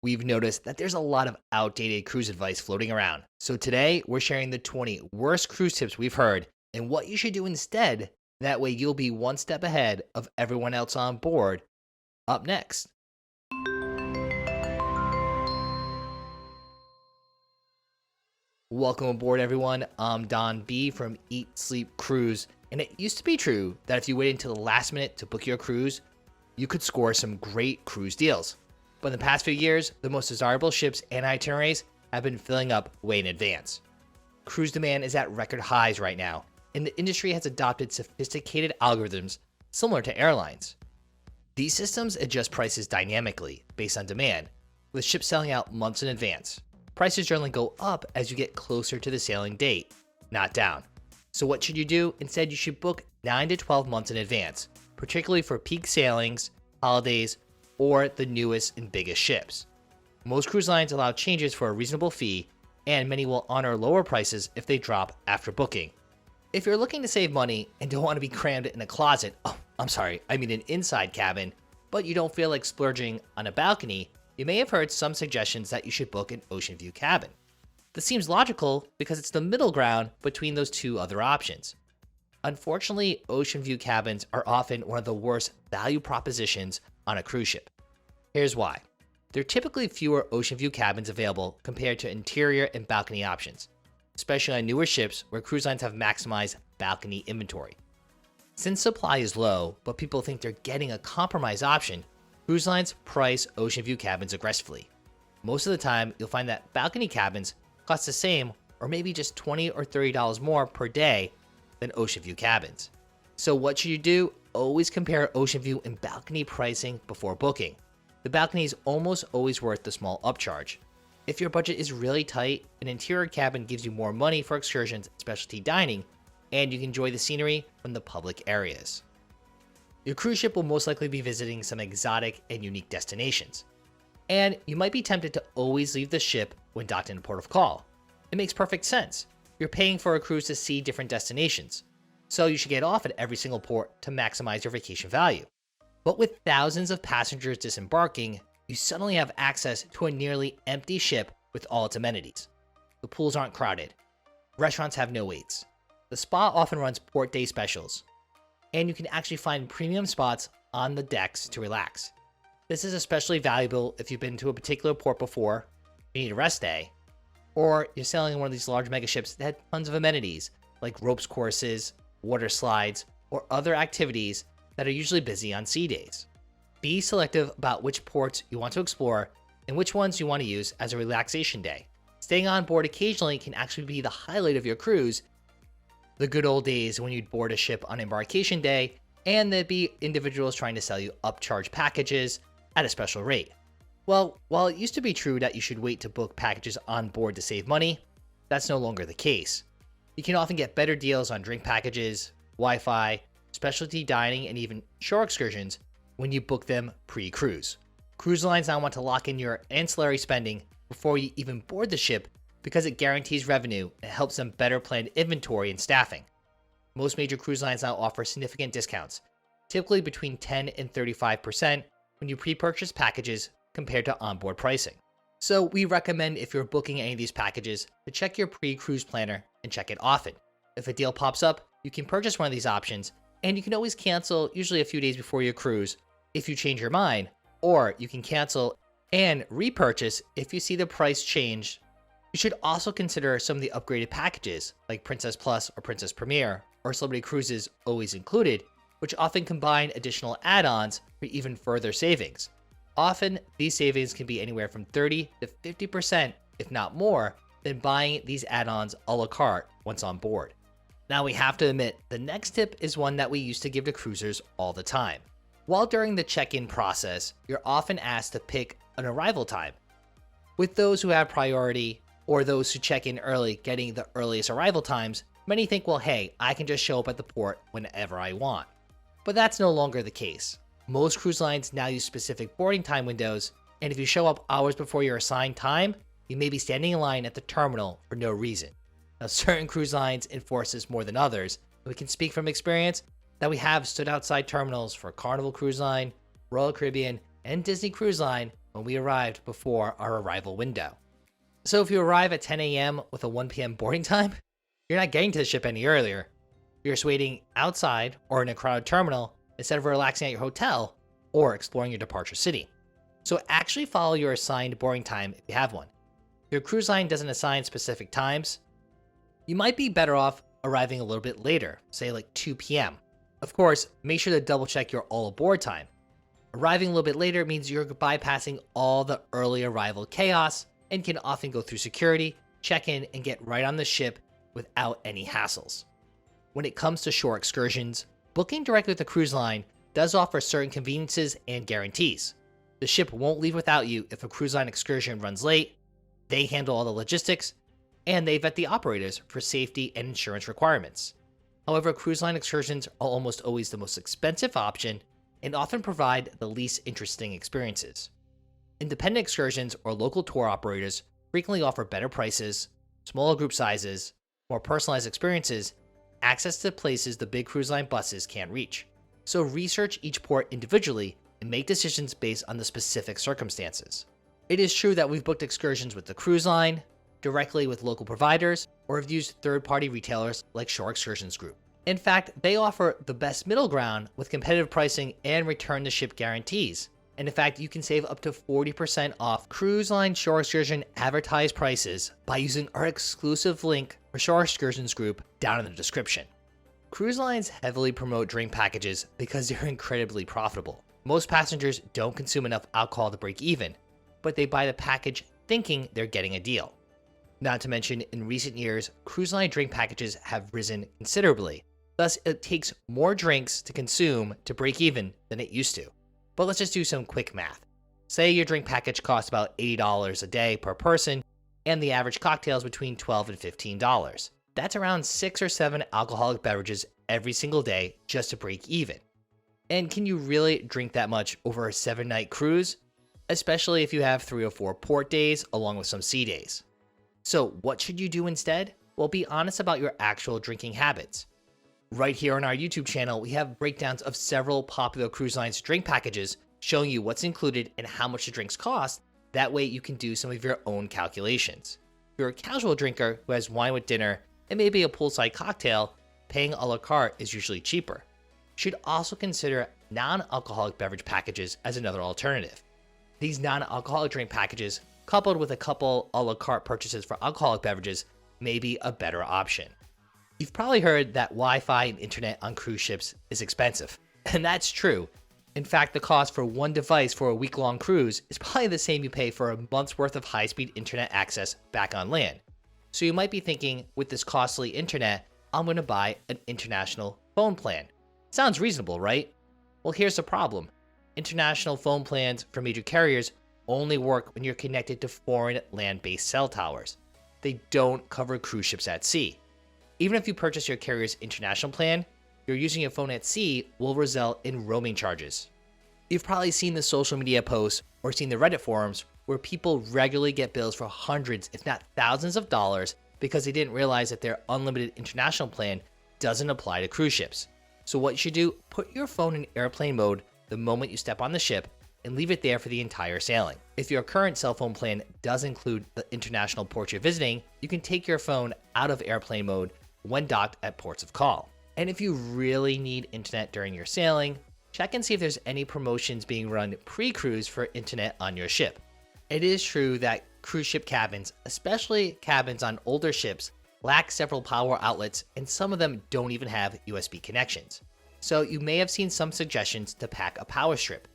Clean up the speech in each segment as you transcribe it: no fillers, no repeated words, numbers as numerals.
We've noticed that there's a lot of outdated cruise advice floating around. So today, we're sharing the 20 worst cruise tips we've heard and what you should do instead. That way, you'll be one step ahead of everyone else on board. Up next. Welcome aboard, everyone. I'm Don B from Eat Sleep Cruise. And it used to be true that if you waited until the last minute to book your cruise, you could score some great cruise deals. But in the past few years, the most desirable ships and itineraries have been filling up way in advance. Cruise demand is at record highs right now, and the industry has adopted sophisticated algorithms similar to airlines. These systems adjust prices dynamically based on demand, with ships selling out months in advance. Prices generally go up as you get closer to the sailing date, not down. So what should you do? Instead, you should book 9 to 12 months in advance, particularly for peak sailings, holidays, or the newest and biggest ships. Most cruise lines allow changes for a reasonable fee, and many will honor lower prices if they drop after booking. If you're looking to save money and don't want to be crammed in a closet, an inside cabin, but you don't feel like splurging on a balcony, you may have heard some suggestions that you should book an Oceanview cabin. This seems logical because it's the middle ground between those two other options. Unfortunately, Oceanview cabins are often one of the worst value propositions on a cruise ship. Here's why. There are typically fewer Oceanview cabins available compared to interior and balcony options, especially on newer ships where cruise lines have maximized balcony inventory. Since supply is low, but people think they're getting a compromise option, cruise lines price Oceanview cabins aggressively. Most of the time, you'll find that balcony cabins cost the same or maybe just $20 or $30 more per day than Oceanview cabins. So what should you do? Always compare Oceanview and balcony pricing before booking. The balcony is almost always worth the small upcharge. If your budget is really tight, an interior cabin gives you more money for excursions and specialty dining, and you can enjoy the scenery from the public areas. Your cruise ship will most likely be visiting some exotic and unique destinations, and you might be tempted to always leave the ship when docked in a port of call. It makes perfect sense. You're paying for a cruise to see different destinations, so you should get off at every single port to maximize your vacation value. But with thousands of passengers disembarking, you suddenly have access to a nearly empty ship with all its amenities. The pools aren't crowded. Restaurants have no waits. The spa often runs port day specials, and you can actually find premium spots on the decks to relax. This is especially valuable if you've been to a particular port before, you need a rest day, or you're sailing in one of these large mega ships that had tons of amenities like ropes courses, water slides, or other activities that are usually busy on sea days. Be selective about which ports you want to explore and which ones you want to use as a relaxation day. Staying on board occasionally can actually be the highlight of your cruise. The good old days when you'd board a ship on embarkation day and there'd be individuals trying to sell you upcharge packages at a special rate. Well, while it used to be true that you should wait to book packages on board to save money, that's no longer the case. You can often get better deals on drink packages, Wi-Fi, specialty dining, and even shore excursions when you book them pre-cruise. Cruise lines now want to lock in your ancillary spending before you even board the ship because it guarantees revenue and helps them better plan inventory and staffing. Most major cruise lines now offer significant discounts, typically between 10 and 35% when you pre-purchase packages compared to onboard pricing. So we recommend, if you're booking any of these packages, to check your pre-cruise planner and check it often. If a deal pops up, you can purchase one of these options, and you can always cancel usually a few days before your cruise if you change your mind, or you can cancel and repurchase if you see the price change. You should also consider some of the upgraded packages like Princess Plus or Princess Premier or Celebrity Cruises Always Included, which often combine additional add-ons for even further savings. Often, these savings can be anywhere from 30 to 50%, if not more, than buying these add-ons a la carte once on board. Now we have to admit, the next tip is one that we used to give to cruisers all the time. While during the check-in process, you're often asked to pick an arrival time. With those who have priority, or those who check in early getting the earliest arrival times, many think, well, hey, I can just show up at the port whenever I want. But that's no longer the case. Most cruise lines now use specific boarding time windows, and if you show up hours before your assigned time, you may be standing in line at the terminal for no reason. Now, certain cruise lines enforce this more than others, and we can speak from experience that we have stood outside terminals for Carnival Cruise Line, Royal Caribbean, and Disney Cruise Line when we arrived before our arrival window. So if you arrive at 10 a.m. with a 1 p.m. boarding time, you're not getting to the ship any earlier. You're just waiting outside or in a crowded terminal instead of relaxing at your hotel or exploring your departure city. So actually follow your assigned boarding time if you have one. If your cruise line doesn't assign specific times, you might be better off arriving a little bit later, say like 2 p.m. Of course, make sure to double check your all aboard time. Arriving a little bit later means you're bypassing all the early arrival chaos and can often go through security, check in, and get right on the ship without any hassles. When it comes to shore excursions, booking directly with the cruise line does offer certain conveniences and guarantees. The ship won't leave without you if a cruise line excursion runs late, they handle all the logistics, and they vet the operators for safety and insurance requirements. However, cruise line excursions are almost always the most expensive option and often provide the least interesting experiences. Independent excursions or local tour operators frequently offer better prices, smaller group sizes, more personalized experiences, access to places the big cruise line buses can't reach. So research each port individually and make decisions based on the specific circumstances. It is true that we've booked excursions with the cruise line, directly with local providers, or have used third-party retailers like Shore Excursions Group. In fact, they offer the best middle ground with competitive pricing and return-to-ship guarantees. And in fact, you can save up to 40% off cruise line Shore Excursion advertised prices by using our exclusive link for Shore Excursions Group down in the description. Cruise lines heavily promote drink packages because they're incredibly profitable. Most passengers don't consume enough alcohol to break even, but they buy the package thinking they're getting a deal. Not to mention, in recent years, cruise line drink packages have risen considerably. Thus, it takes more drinks to consume to break even than it used to. But let's just do some quick math. Say your drink package costs about $80 a day per person, and the average cocktail is between $12 and $15. That's around 6 or 7 alcoholic beverages every single day just to break even. And can you really drink that much over a 7-night cruise? Especially if you have 3 or 4 port days along with some sea days. So what should you do instead? Well, be honest about your actual drinking habits. Right here on our YouTube channel, we have breakdowns of several popular cruise lines drink packages showing you what's included and how much the drinks cost. That way you can do some of your own calculations. If you're a casual drinker who has wine with dinner and maybe a poolside cocktail, paying a la carte is usually cheaper. You should also consider non-alcoholic beverage packages as another alternative. These non-alcoholic drink packages, coupled with a couple a la carte purchases for alcoholic beverages, may be a better option. You've probably heard that Wi-Fi and internet on cruise ships is expensive, and that's true. In fact, the cost for one device for a week-long cruise is probably the same you pay for a month's worth of high-speed internet access back on land. So you might be thinking, with this costly internet, I'm going to buy an international phone plan. Sounds reasonable, right? Well, here's the problem. International phone plans for major carriers only work when you're connected to foreign land-based cell towers. They don't cover cruise ships at sea. Even if you purchase your carrier's international plan, your using your phone at sea will result in roaming charges. You've probably seen the social media posts or seen the Reddit forums where people regularly get bills for hundreds, if not thousands of dollars because they didn't realize that their unlimited international plan doesn't apply to cruise ships. So what you should do, put your phone in airplane mode the moment you step on the ship and leave it there for the entire sailing. If your current cell phone plan does include the international port you're visiting, you can take your phone out of airplane mode when docked at ports of call. And if you really need internet during your sailing, check and see if there's any promotions being run pre-cruise for internet on your ship. It is true that cruise ship cabins, especially cabins on older ships, lack several power outlets and some of them don't even have USB connections. So you may have seen some suggestions to pack a power strip.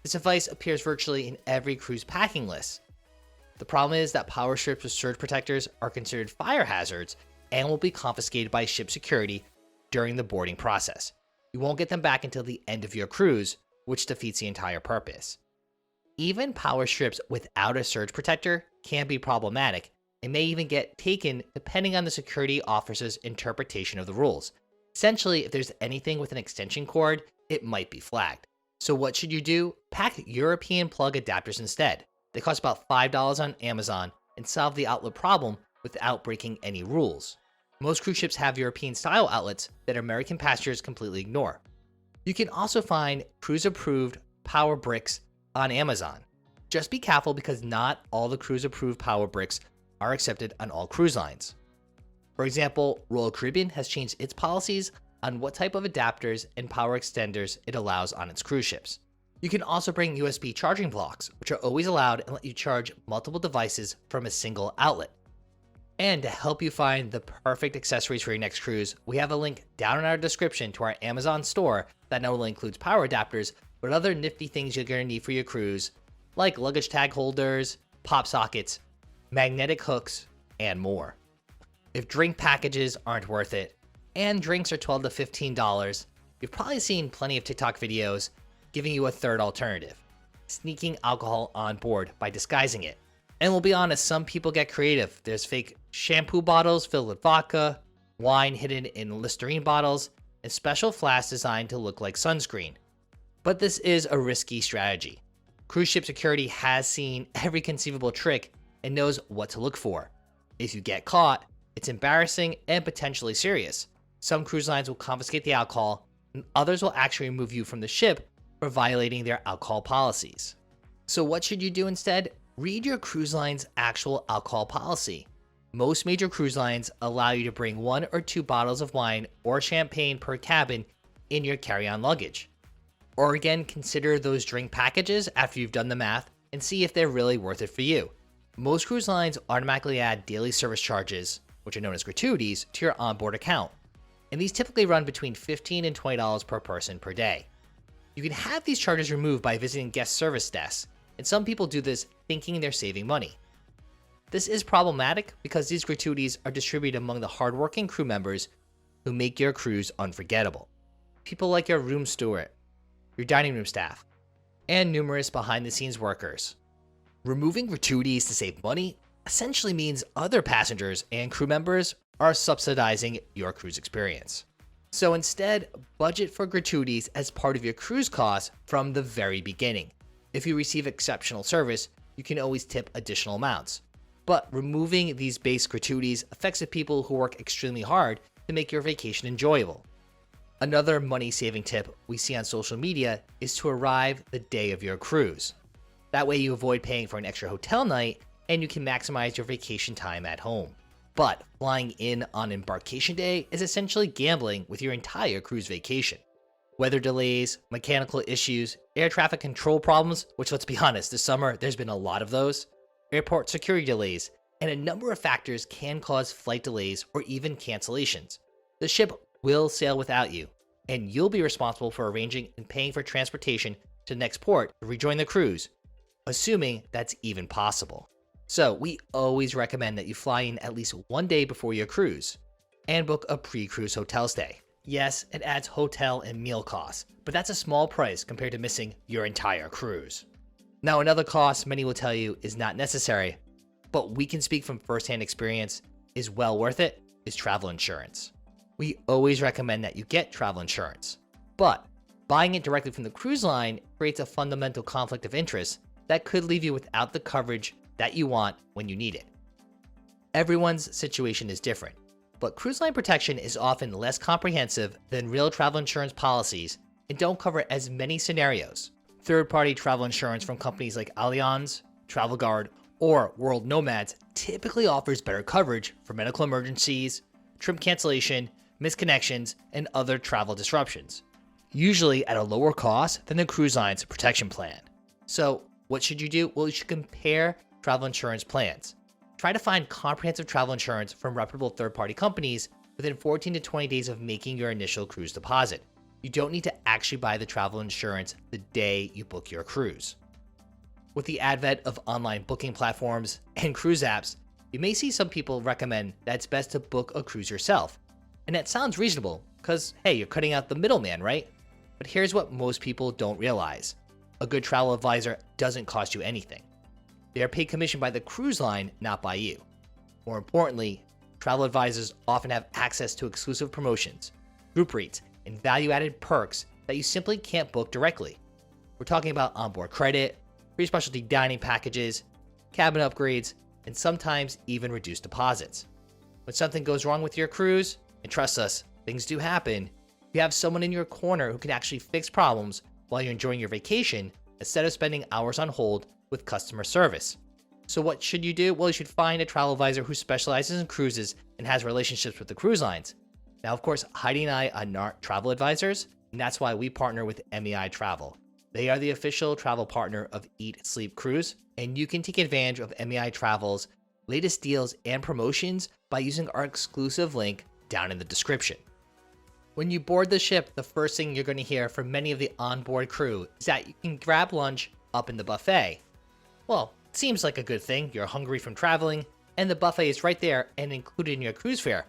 This device appears virtually in every cruise packing list. The problem is that power strips with surge protectors are considered fire hazards and will be confiscated by ship security during the boarding process. You won't get them back until the end of your cruise, which defeats the entire purpose. Even power strips without a surge protector can be problematic and may even get taken depending on the security officer's interpretation of the rules. Essentially, if there's anything with an extension cord, it might be flagged. So what should you do? Pack European plug adapters instead. They cost about $5 on Amazon and solve the outlet problem without breaking any rules. Most cruise ships have European style outlets that American passengers completely ignore. You can also find cruise approved power bricks on Amazon. Just be careful because not all the cruise approved power bricks are accepted on all cruise lines. For example, Royal Caribbean has changed its policies on what type of adapters and power extenders it allows on its cruise ships. You can also bring USB charging blocks, which are always allowed and let you charge multiple devices from a single outlet. And to help you find the perfect accessories for your next cruise, we have a link down in our description to our Amazon store that not only includes power adapters, but other nifty things you're going to need for your cruise, like luggage tag holders, pop sockets, magnetic hooks, and more. If drink packages aren't worth it, and drinks are $12 to $15, you've probably seen plenty of TikTok videos giving you a third alternative, sneaking alcohol on board by disguising it. And we'll be honest, some people get creative. There's fake shampoo bottles filled with vodka, wine hidden in Listerine bottles, and special flasks designed to look like sunscreen. But this is a risky strategy. Cruise ship security has seen every conceivable trick and knows what to look for. If you get caught, it's embarrassing and potentially serious. Some cruise lines will confiscate the alcohol, and others will actually remove you from the ship for violating their alcohol policies. So what should you do instead? Read your cruise line's actual alcohol policy. Most major cruise lines allow you to bring 1 or 2 bottles of wine or champagne per cabin in your carry-on luggage. Or again, consider those drink packages after you've done the math and see if they're really worth it for you. Most cruise lines automatically add daily service charges, which are known as gratuities, to your onboard account. And these typically run between $15 and $20 per person per day. You can have these charges removed by visiting guest service desks, and some people do this thinking they're saving money. This is problematic because these gratuities are distributed among the hardworking crew members who make your cruise unforgettable. People like your room steward, your dining room staff, and numerous behind-the-scenes workers. Removing gratuities to save money essentially means other passengers and crew members are subsidizing your cruise experience. So instead, budget for gratuities as part of your cruise costs from the very beginning. If you receive exceptional service, you can always tip additional amounts. But removing these base gratuities affects the people who work extremely hard to make your vacation enjoyable. Another money-saving tip we see on social media is to arrive the day of your cruise. That way you avoid paying for an extra hotel night and you can maximize your vacation time at home. But flying in on embarkation day is essentially gambling with your entire cruise vacation. Weather delays, mechanical issues, air traffic control problems, which let's be honest, this summer there's been a lot of those, airport security delays, and a number of factors can cause flight delays or even cancellations. The ship will sail without you, and you'll be responsible for arranging and paying for transportation to the next port to rejoin the cruise, assuming that's even possible. So we always recommend that you fly in at least one day before your cruise and book a pre-cruise hotel stay. Yes, it adds hotel and meal costs, but that's a small price compared to missing your entire cruise. Now, another cost many will tell you is not necessary, but we can speak from firsthand experience is well worth it, is travel insurance. We always recommend that you get travel insurance, but buying it directly from the cruise line creates a fundamental conflict of interest that could leave you without the coverage that you want when you need it. Everyone's situation is different, but cruise line protection is often less comprehensive than real travel insurance policies and don't cover as many scenarios. Third-party travel insurance from companies like Allianz, Travel Guard, or World Nomads typically offers better coverage for medical emergencies, trip cancellation, misconnections, and other travel disruptions, usually at a lower cost than the cruise line's protection plan. So what should you do? Well, you should compare travel insurance plans. Try to find comprehensive travel insurance from reputable third-party companies within 14 to 20 days of making your initial cruise deposit. You don't need to actually buy the travel insurance the day you book your cruise. With the advent of online booking platforms and cruise apps, you may see some people recommend that it's best to book a cruise yourself. And that sounds reasonable, because hey, you're cutting out the middleman, right? But here's what most people don't realize. A good travel advisor doesn't cost you anything. They are paid commission by the cruise line, not by you. More importantly, travel advisors often have access to exclusive promotions, group rates, and value-added perks that you simply can't book directly. We're talking about onboard credit, free specialty dining packages, cabin upgrades, and sometimes even reduced deposits. When something goes wrong with your cruise, and trust us, things do happen, you have someone in your corner who can actually fix problems while you're enjoying your vacation instead of spending hours on hold with customer service. So what should you do? Well, you should find a travel advisor who specializes in cruises and has relationships with the cruise lines. Now, of course, Heidi and I are not travel advisors, and that's why we partner with MEI Travel. They are the official travel partner of Eat, Sleep, Cruise, and you can take advantage of MEI Travel's latest deals and promotions by using our exclusive link down in the description. When you board the ship, the first thing you're going to hear from many of the onboard crew is that you can grab lunch up in the buffet. Well, it seems like a good thing. You're hungry from traveling, and the buffet is right there and included in your cruise fare.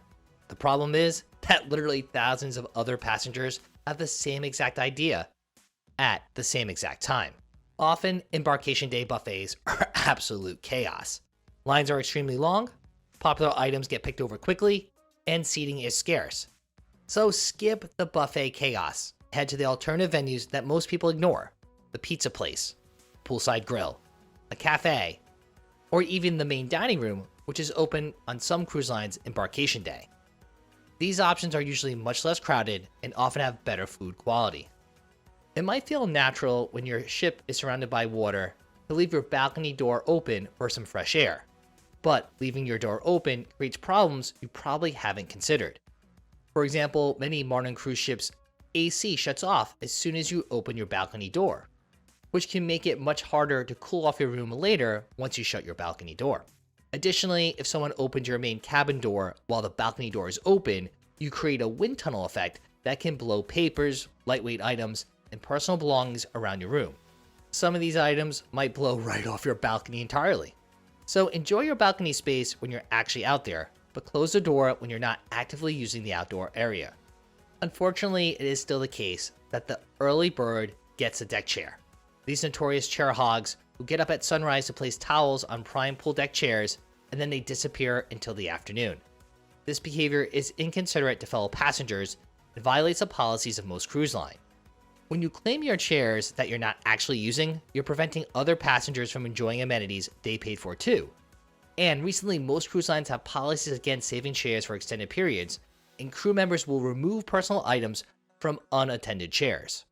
The problem is that literally thousands of other passengers have the same exact idea at the same exact time. Often, embarkation day buffets are absolute chaos. Lines are extremely long, popular items get picked over quickly, and seating is scarce. So skip the buffet chaos. Head to the alternative venues that most people ignore: the pizza place, poolside grill, a cafe, or even the main dining room, which is open on some cruise lines embarkation day. These options are usually much less crowded and often have better food quality. It might feel natural when your ship is surrounded by water to leave your balcony door open for some fresh air, but leaving your door open creates problems you probably haven't considered. For example, many modern cruise ships' AC shuts off as soon as you open your balcony door, which can make it much harder to cool off your room later once you shut your balcony door. Additionally, if someone opens your main cabin door while the balcony door is open, you create a wind tunnel effect that can blow papers, lightweight items, and personal belongings around your room. Some of these items might blow right off your balcony entirely. So enjoy your balcony space when you're actually out there, but close the door when you're not actively using the outdoor area. Unfortunately, it is still the case that the early bird gets a deck chair. These notorious chair hogs who get up at sunrise to place towels on prime pool deck chairs, and then they disappear until the afternoon. This behavior is inconsiderate to fellow passengers and violates the policies of most cruise lines. When you claim your chairs that you're not actually using, you're preventing other passengers from enjoying amenities they paid for too. And recently, most cruise lines have policies against saving chairs for extended periods, and crew members will remove personal items from unattended chairs.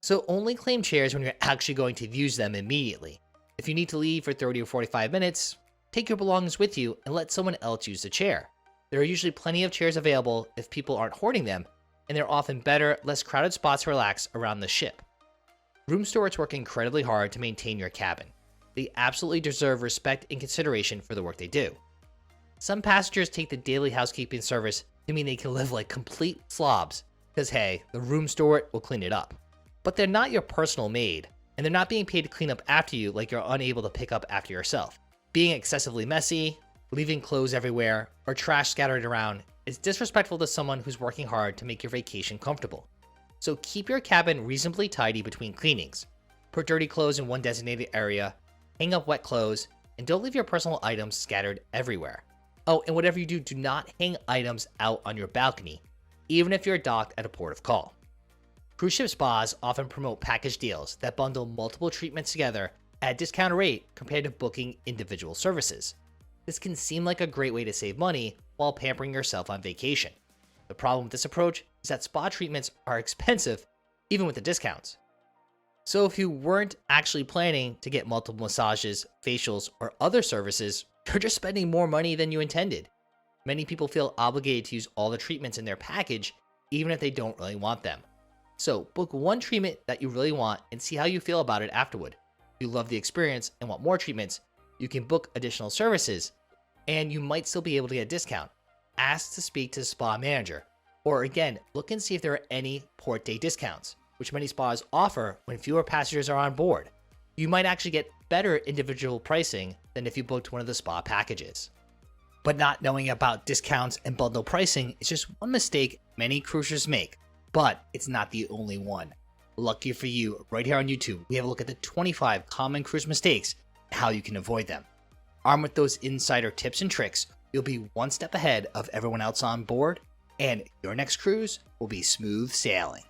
So only claim chairs when you're actually going to use them immediately. If you need to leave for 30 or 45 minutes, take your belongings with you and let someone else use the chair. There are usually plenty of chairs available if people aren't hoarding them, and there are often better, less crowded spots to relax around the ship. Room stewards work incredibly hard to maintain your cabin. They absolutely deserve respect and consideration for the work they do. Some passengers take the daily housekeeping service to mean they can live like complete slobs, because hey, the room steward will clean it up. But they're not your personal maid, and they're not being paid to clean up after you like you're unable to pick up after yourself. Being excessively messy, leaving clothes everywhere, or trash scattered around is disrespectful to someone who's working hard to make your vacation comfortable. So keep your cabin reasonably tidy between cleanings. Put dirty clothes in one designated area, hang up wet clothes, and don't leave your personal items scattered everywhere. Oh, and whatever you do, do not hang items out on your balcony, even if you're docked at a port of call. Cruise ship spas often promote package deals that bundle multiple treatments together at a discounted rate compared to booking individual services. This can seem like a great way to save money while pampering yourself on vacation. The problem with this approach is that spa treatments are expensive, even with the discounts. So if you weren't actually planning to get multiple massages, facials, or other services, you're just spending more money than you intended. Many people feel obligated to use all the treatments in their package, even if they don't really want them. So book one treatment that you really want and see how you feel about it afterward. If you love the experience and want more treatments, you can book additional services, and you might still be able to get a discount. Ask to speak to the spa manager, or again, look and see if there are any port day discounts, which many spas offer when fewer passengers are on board. You might actually get better individual pricing than if you booked one of the spa packages. But not knowing about discounts and bundle pricing is just one mistake many cruisers make, but it's not the only one. Lucky for you, right here on YouTube, we have a look at the 25 common cruise mistakes and how you can avoid them. Armed with those insider tips and tricks, you'll be one step ahead of everyone else on board, and your next cruise will be smooth sailing.